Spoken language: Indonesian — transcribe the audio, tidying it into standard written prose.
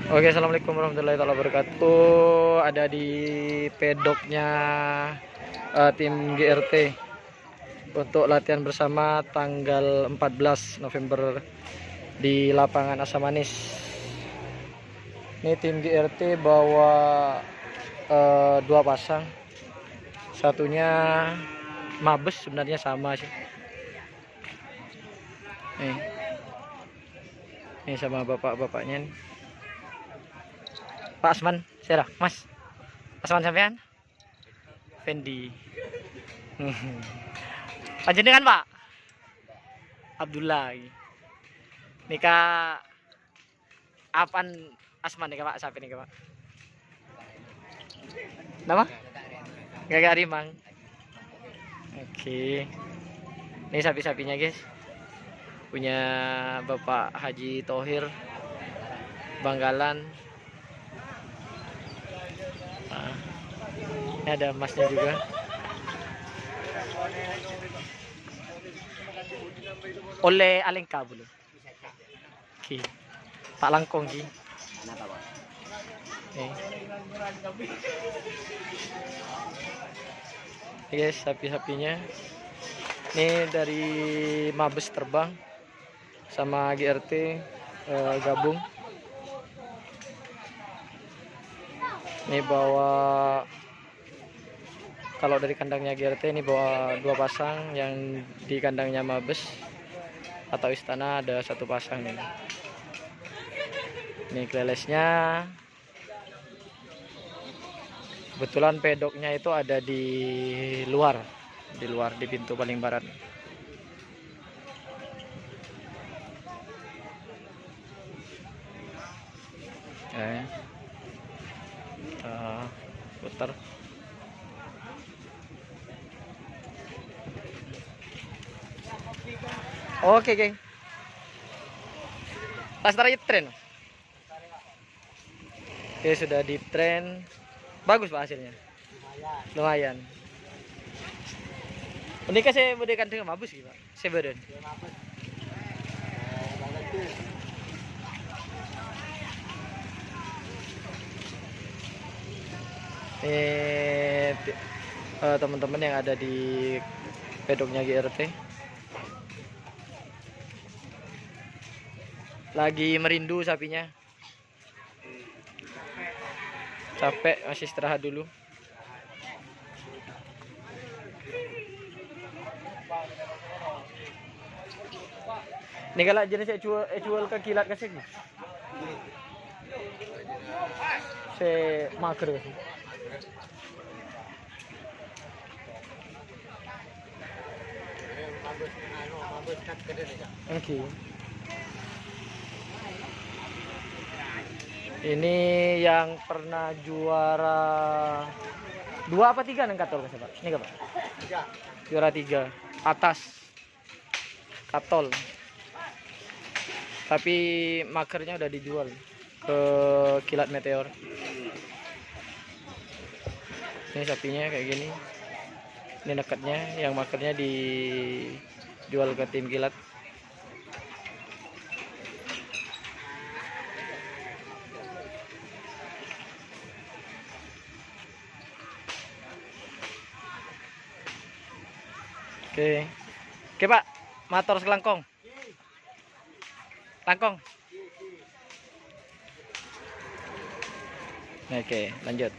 Oke, assalamualaikum warahmatullahi wabarakatuh. Ada di pedoknya tim GRT untuk latihan bersama tanggal 14 November di lapangan Asam Manis. Ini tim GRT bawa dua pasang. Satunya Mabes, sebenarnya sama sih. Nih sama bapak-bapaknya nih. Pak Asman, saya Mas. Asman sampean? Fendi. Panjenengan Pak? Abdullah. Nikah apaan Asman nih Pak? Sapi nih Pak? Nama? Gagak Rimang. Oke. Ini sapi-sapinya guys. Punya Bapak Haji Thohir Banggalan. Ini ada emasnya juga. Oleh Alengka belum. Oke. Pak Langkong ki. Guys, sapi-sapinya. Ini dari Mabes terbang sama GRT gabung. Ini bawa, kalau dari kandangnya GRT ini bawa dua pasang, yang di kandangnya Mabes atau Istana ada satu pasang nih. Ini klelesnya. Kebetulan pedoknya itu ada di luar di pintu paling barat. Putar. Oke, geng. Pas tarik tren. Oke, sudah di tren. Bagus Pak hasilnya. Lumayan. Ini kan saya berikan dengan Mabus gitu Pak. Saya beren. Teman-teman yang ada di pedoknya GRT lagi merindu sapinya. Capek, masih istirahat dulu. Ini kalau jenis jual ke kilat kasih. Saya mager. Oke. Ini yang pernah juara 2 apa 3 neng katol Pak? Ini Pak. Juara 3 atas katol. Tapi makernya udah dijual ke Kilat Meteor. Ini sapinya kayak gini. Ini nekatnya, yang makernya dijual ke tim Kilat. Oke Pak, motor selangkong. Langkong. Oke, lanjut.